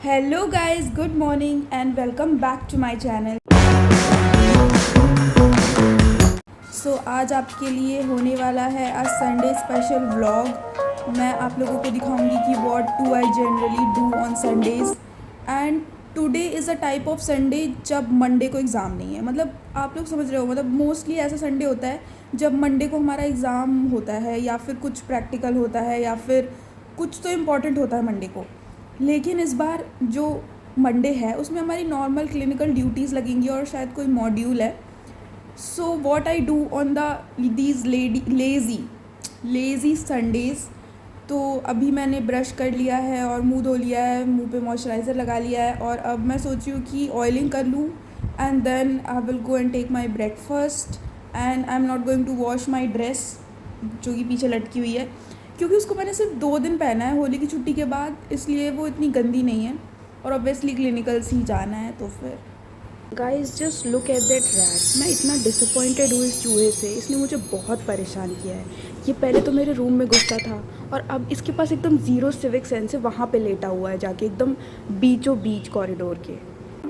Hello guys, good morning and welcome back to my channel. So आज आपके लिए होने वाला है आज संडे स्पेशल व्लॉग। मैं आप लोगों को दिखाऊंगी कि what do I generally do on Sundays. And today is a type of Sunday जब मंडे को एग्ज़ाम नहीं है। मतलब आप लोग समझ रहे हो, मतलब मोस्टली ऐसा संडे होता है जब मंडे को हमारा एग्ज़ाम होता है या फिर कुछ प्रैक्टिकल होता है या फिर कुछ तो इम्पॉर्टेंट होता है मंडे को। लेकिन इस बार जो मंडे है उसमें हमारी नॉर्मल क्लिनिकल ड्यूटीज़ लगेंगी और शायद कोई मॉड्यूल है। So what I do on the these lazy Sundays. तो अभी मैंने ब्रश कर लिया है और मुंह धो लिया है, मुंह पे मॉइस्चराइज़र लगा लिया है और अब मैं सोची हूँ कि ऑयलिंग कर लूँ and then I will go and take my breakfast and I am not going to wash my dress जो कि पीछे लटकी हुई है, क्योंकि उसको मैंने सिर्फ 2 दिन पहना है होली की छुट्टी के बाद, इसलिए वो इतनी गंदी नहीं है और ऑब्वियसली क्लिनिकल्स ही जाना है। तो फिर guys just look at that rat. मैं इतना डिसअपॉइंटेड हूँ इस चूहे से, इसने मुझे बहुत परेशान किया है। ये पहले तो मेरे रूम में घुसता था और अब इसके पास एकदम ज़ीरो सिविक सेंस है, वहाँ पे लेटा हुआ है जाके एकदम बीचों बीच कॉरिडोर के।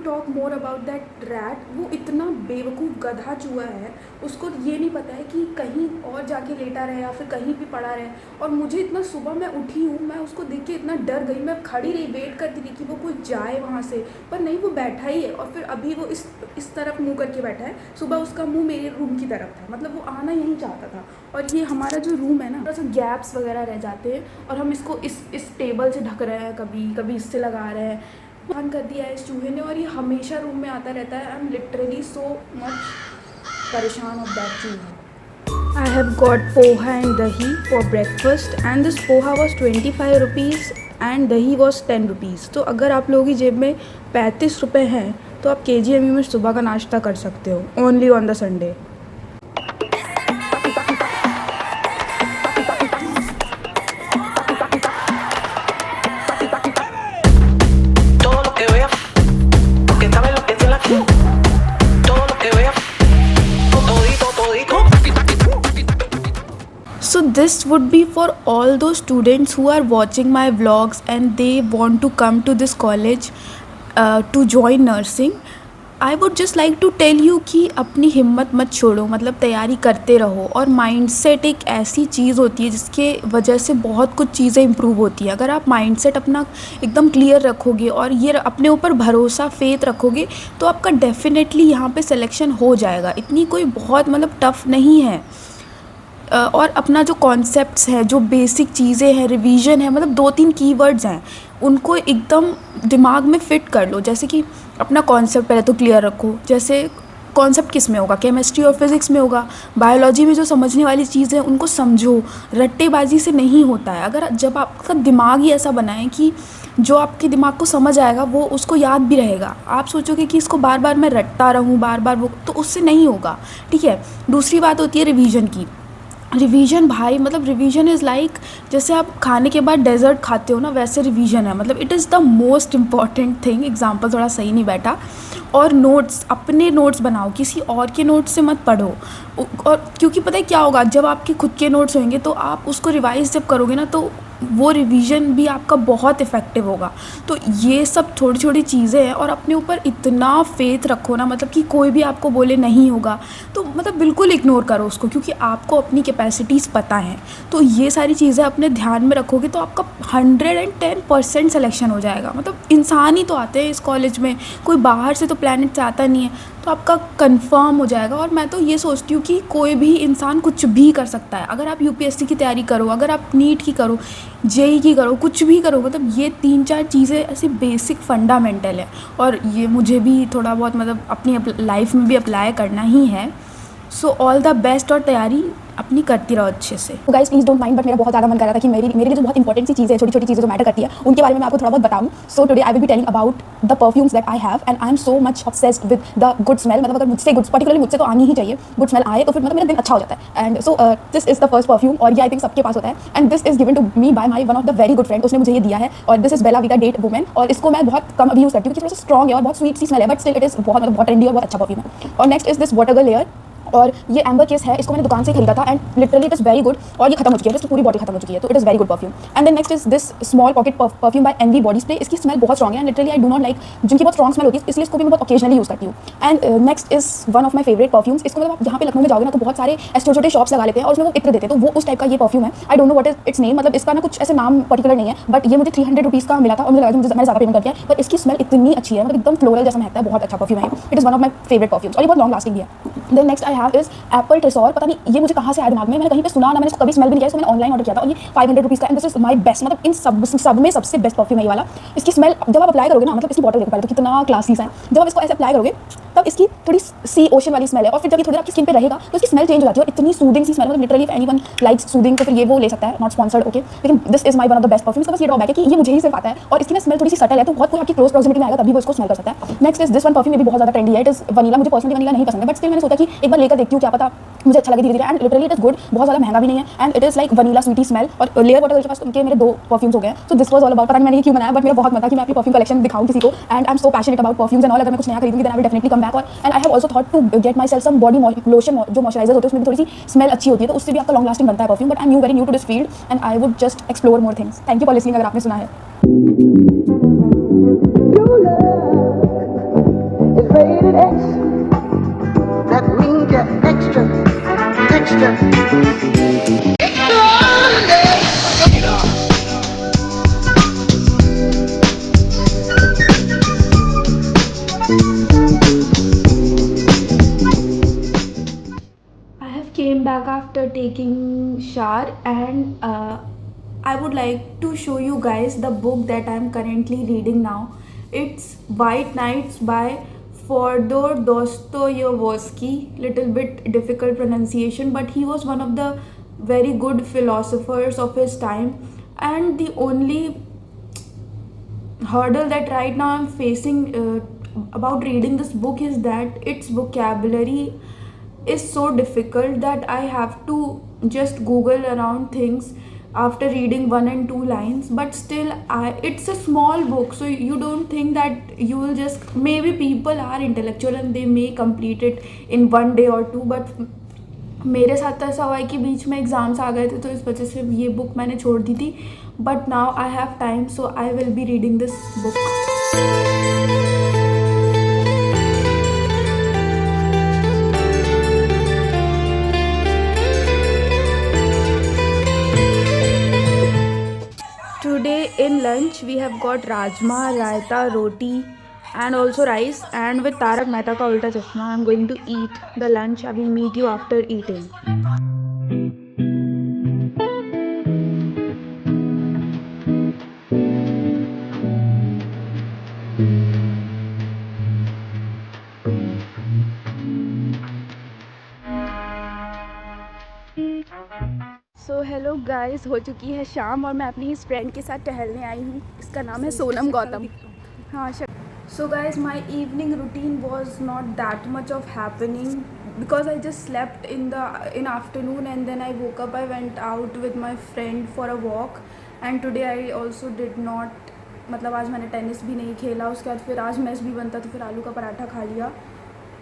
Talk more about that rat. वो इतना बेवकूफ़ गधा चूहा है, उसको ये नहीं पता है कि कहीं और जाके लेटा रहे या फिर कहीं भी पड़ा रहे। और मुझे इतना, सुबह मैं उठी हूँ, मैं उसको देख के इतना डर गई, मैं खड़ी रही, वेट करती थी कि वो कोई जाए वहाँ से, पर नहीं, वो बैठा ही है। और फिर अभी वो इस तरफ मुँह करके बैठा है। सुबह उसका मुँह मेरे रूम की तरफ था, मतलब वो आना यहीं चाहता था। और ये हमारा जो रूम है ना, थोड़ा सा गैप्स वगैरह रह जाते हैं और हम इसको इस टेबल से ढक रहे हैं, कभी कभी इससे लगा रहे हैं। बंद कर दिया है इस चूहे ने और ये हमेशा रूम में आता रहता है। I am literally so much परेशान of that chuha. I have got poha and dahi for breakfast and this poha was 25 rupees and dahi was 10 rupees. तो अगर आप लोगों की जेब में 35 रुपये हैं तो आप KGMU में सुबह का नाश्ता कर सकते हो, only on the Sunday. So this would be for all those students who are watching my vlogs and they want to come to this college to join nursing. I would just like to tell you कि अपनी हिम्मत मत छोड़ो, मतलब तैयारी करते रहो। और माइंडसेट एक ऐसी चीज़ होती है जिसके वजह से बहुत कुछ चीज़ें इम्प्रूव होती हैं। अगर आप माइंडसेट अपना एकदम क्लियर रखोगे और ये अपने ऊपर भरोसा, फेथ रखोगे तो आपका डेफिनेटली यहाँ पे सिलेक्शन हो जाएगा। इतनी कोई बहुत मतलब टफ़ नहीं है। और अपना जो कॉन्सेप्ट्स हैं, जो बेसिक चीज़ें हैं, रिवीजन है, मतलब 2-3 कीवर्ड्स हैं, उनको एकदम दिमाग में फ़िट कर लो। जैसे कि अपना कॉन्सेप्ट पहले तो क्लियर रखो। जैसे कॉन्सेप्ट किस में होगा, केमिस्ट्री और फिज़िक्स में होगा। बायोलॉजी में जो समझने वाली चीज़ें हैं उनको समझो, रट्टेबाजी से नहीं होता है। अगर जब आपका दिमाग ही ऐसा बना है कि जो आपके दिमाग को समझ आएगा वो उसको याद भी रहेगा, आप सोचोगे कि इसको बार बार मैं रटता रहूँ, बार बार वो, तो उससे नहीं होगा। ठीक है। दूसरी बात होती है रिवीजन की। रिवीजन भाई, मतलब रिवीजन इज़ लाइक जैसे आप खाने के बाद डेजर्ट खाते हो ना, वैसे रिवीजन है। मतलब it is the most important thing. Example थोड़ा सही नहीं बैठा। और नोट्स, अपने नोट्स बनाओ, किसी और के नोट्स से मत पढ़ो। और क्योंकि पता है क्या होगा, जब आपके खुद के नोट्स होंगे तो आप उसको रिवाइज जब करोगे ना तो वो रिवीजन भी आपका बहुत इफ़ेक्टिव होगा। तो ये सब छोटी छोटी चीज़ें हैं और अपने ऊपर इतना फेथ रखो ना, मतलब कि कोई भी आपको बोले नहीं होगा तो मतलब बिल्कुल इग्नोर करो उसको, क्योंकि आपको अपनी कैपेसिटीज़ पता हैं। तो ये सारी चीज़ें अपने ध्यान में रखोगे तो आपका 110% सिलेक्शन हो जाएगा। मतलब इंसान ही तो आते हैं इस कॉलेज में, कोई बाहर से तो प्लैनेट से आता नहीं है, तो आपका कंफर्म हो जाएगा। और मैं तो ये सोचती हूँ कि कोई भी इंसान कुछ भी कर सकता है। अगर आप UPSC की तैयारी करो, अगर आप नीट की करो, JEE की करो, कुछ भी करो, मतलब ये 3-4 चीज़ें ऐसे बेसिक फंडामेंटल है और ये मुझे भी थोड़ा बहुत मतलब अपनी लाइफ में भी अप्लाई करना ही है। सो ऑल द बेस्ट और तैयारी अपनी करती रहो अच्छे से। तो guys please don't mind, but मेरा बहुत ज़्यादा मन कर रहा था कि मेरे लिए जो बहुत इंपॉर्टेंट सी चीज़ें, छोटी छोटी चीज़ें जो मैटर करती है, उनके बारे में मैं आपको थोड़ा बहुत बताऊं। So today I will be telling about the perfumes that I have and I am so much obsessed with the good smell. मतलब अगर मुझसे गुड, पर्टिकुलरली मुझसे तो आनी ही चाहिए, गुड स्मेल आए तो फिर मतलब मेरा दिन अच्छा हो जाता है। And so this is the first perfume और ये आई थिंक सबके पास होता है। And this is given to me by my one of the very good friend, उसने मुझे ये दिया है। और this is Bella Vita date women और इसको मैं बहुत कम अभी यूज़ करती हूँ क्योंकि थोड़ा सा स्ट्रॉन्ग है और बहुत स्वीट सी स्मेल है, बट स्टिल इट इज बहुत मतलब बहुत ट्रेंडी और बहुत अच्छा परफ्यूम है। और next is this water girl layer और ये एम्बर केस है, इसको मैंने दुकान से खरीदा था and literally it is very good. और ये खत्म हो चुकी है, इसकी पूरी बॉटल खत्म हो चुकी है, तो it is very good perfume. And then next is this small pocket perfume by Envy body spray. इसकी स्मेल बहुत स्ट्रॉग है and literally I do not like जिनकी बहुत स्ट्रॉन्ग स्मेल होती है, इसलिए इसको भी मैं बहुत ओकेजनली यूज़ करती हूँ। And next is one of my favourite perfumes. इसको मतलब आप जहाँ पे लखनऊ में जाओगे ना तो बहुत सारे ऐसे छोटे छोटे शॉप्स लगा लेते हैं और उसमें वो इत्र देते हैं, तो वो उस टाइप का ये परफ्यूम है। I don't know what is it's name, मतलब इसका ना कुछ ऐसे नाम पर्टिकुलर नहीं है, बट ये मुझे 300 रुपीज़ का मिला था और मुझे लगा कि मैंने ज़्यादा पेमेंट कर दिया, पर इसकी स्मेल इतनी अच्छी है, मतलब एकदम फ्लोरल जैसा महकता है, बहुत अच्छा परफ्यूम है। It is one of my favourite perfumes और ये बहुत लॉन्ग लास्टिंग भी है। Then next I have is apple Tresor. पता नहीं ये मुझे कहाँ से आया दिमाग में, मैंने कहीं पे सुना ना, मैंने इसको कभी स्मेल भी नहीं किया, इसको मैंने ऑनलाइन ऑर्डर किया था और ये 500 रुपीज़ का and this is my best, मतलब इन सब में सबसे बेस्ट परफ्यूम है ये वाला। इसकी स्मेल जब आप अप्लाई करोगे ना, मतलब इसकी बॉटल देखो पहले तो कितना क्लासी है, जब आप इसको ऐसे अप्लाई करोगे तब इसकी थोड़ी सी ओशन वाली स्मेल है और फिर जब ये थोड़ी देर आपकी स्किन पे रहेगा तो इसकी स्मेल चेंज हो जाती है और इतनी सूदिंग सी स्मेल, मतलब literally if anyone likes soothing तो फिर ये वो ले सकता है, नॉट स्पॉन्सर्ड ओके, लेकिन this is my one of the best perfume. इसका बस ये ड्रॉबैक है कि ये मुझे ही सिर्फ आता है और इसकी ना स्मेल थोड़ी सी सटल है, तो बहुत कोई आपकी क्लोज प्रॉक्सिमिटी में आएगा तभी वो इसको स्मेल कर सकता है। Next is this one perfume, ये भी बहुत ज़्यादा ट्रेंडी है, इट इज वनीला। मुझे पर्सनली वनीला नहीं पसंद है, बट स्टिल मैंने सोचा कि एक बार लेकर देखती हूँ, क्या पता मुझे अच्छा लगे धीरे धीरे। And literally it is good, बहुत ज़्यादा महंगा भी नहीं है and it is like vanilla sweety smell. और लेयर वाटर के पास उनके मेरे 2 परफ्यूम्स हो गए, so this was all about. पता नहीं मैंने ये क्यों बनाया, बट मेरा बहुत मन था कि मैं अपनी परफ्यूम कलेक्शन दिखाऊं किसी को and I am so passionate about perfumes and all. अगर मैं कुछ नया खरीदूंगी then I will definitely come back. और and I have also thought to get myself some body lotion, जो मॉइस्चराइजर होते हैं उसमें भी थोड़ी सी स्मेल अच्छी होती है, तो उससे भी आपका लॉन्ग लास्टिंग बनता है perfume. But I am very new to this field and I would just explore more things. Thank you for listening अगर आपने सुना है। Your love is rated X. That means you're extra, extra. I have came back after taking shower and I would like to show you guys the book that I am currently reading now. It's White Nights by Fyodor Dostoevsky. Little bit difficult pronunciation, but he was one of the very good philosophers of his time. And the only hurdle that right now I'm facing about reading this book is that its vocabulary is so difficult that I have to just Google around things after reading 1 and 2 lines. But still, it's a small book, so you don't think that you will just, maybe people are intellectual and they may complete it in 1 day or 2, but मेरे साथ तो ऐसा हुआ है कि बीच में exams आ गए थे तो इस वजह से ये बुक मैंने छोड़ दी थी, but now I have time so I will be reading this book. Today in lunch we have got rajma, raita, roti and also rice, and with Tarak Mehta ka ulta chashma I am going to eat the lunch. I will meet you after eating. So hello guys, हो चुकी है शाम और मैं अपनी इस friend के साथ टहलने आई हूँ। इसका नाम है सोनम गौतम। हाँ so guys, my evening routine was not that much of happening because I just slept in afternoon and then I woke up. I went out with my friend for a walk and today I also did not, मतलब आज मैंने tennis भी नहीं खेला। उसके बाद फिर आज मेस भी बनता तो फिर आलू का पराठा खा लिया।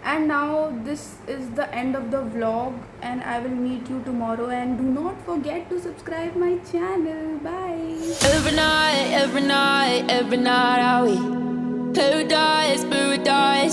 And now this is the end of the vlog and I will meet you tomorrow, and do not forget to subscribe my channel. Bye. Every night, I we paradise, paradise.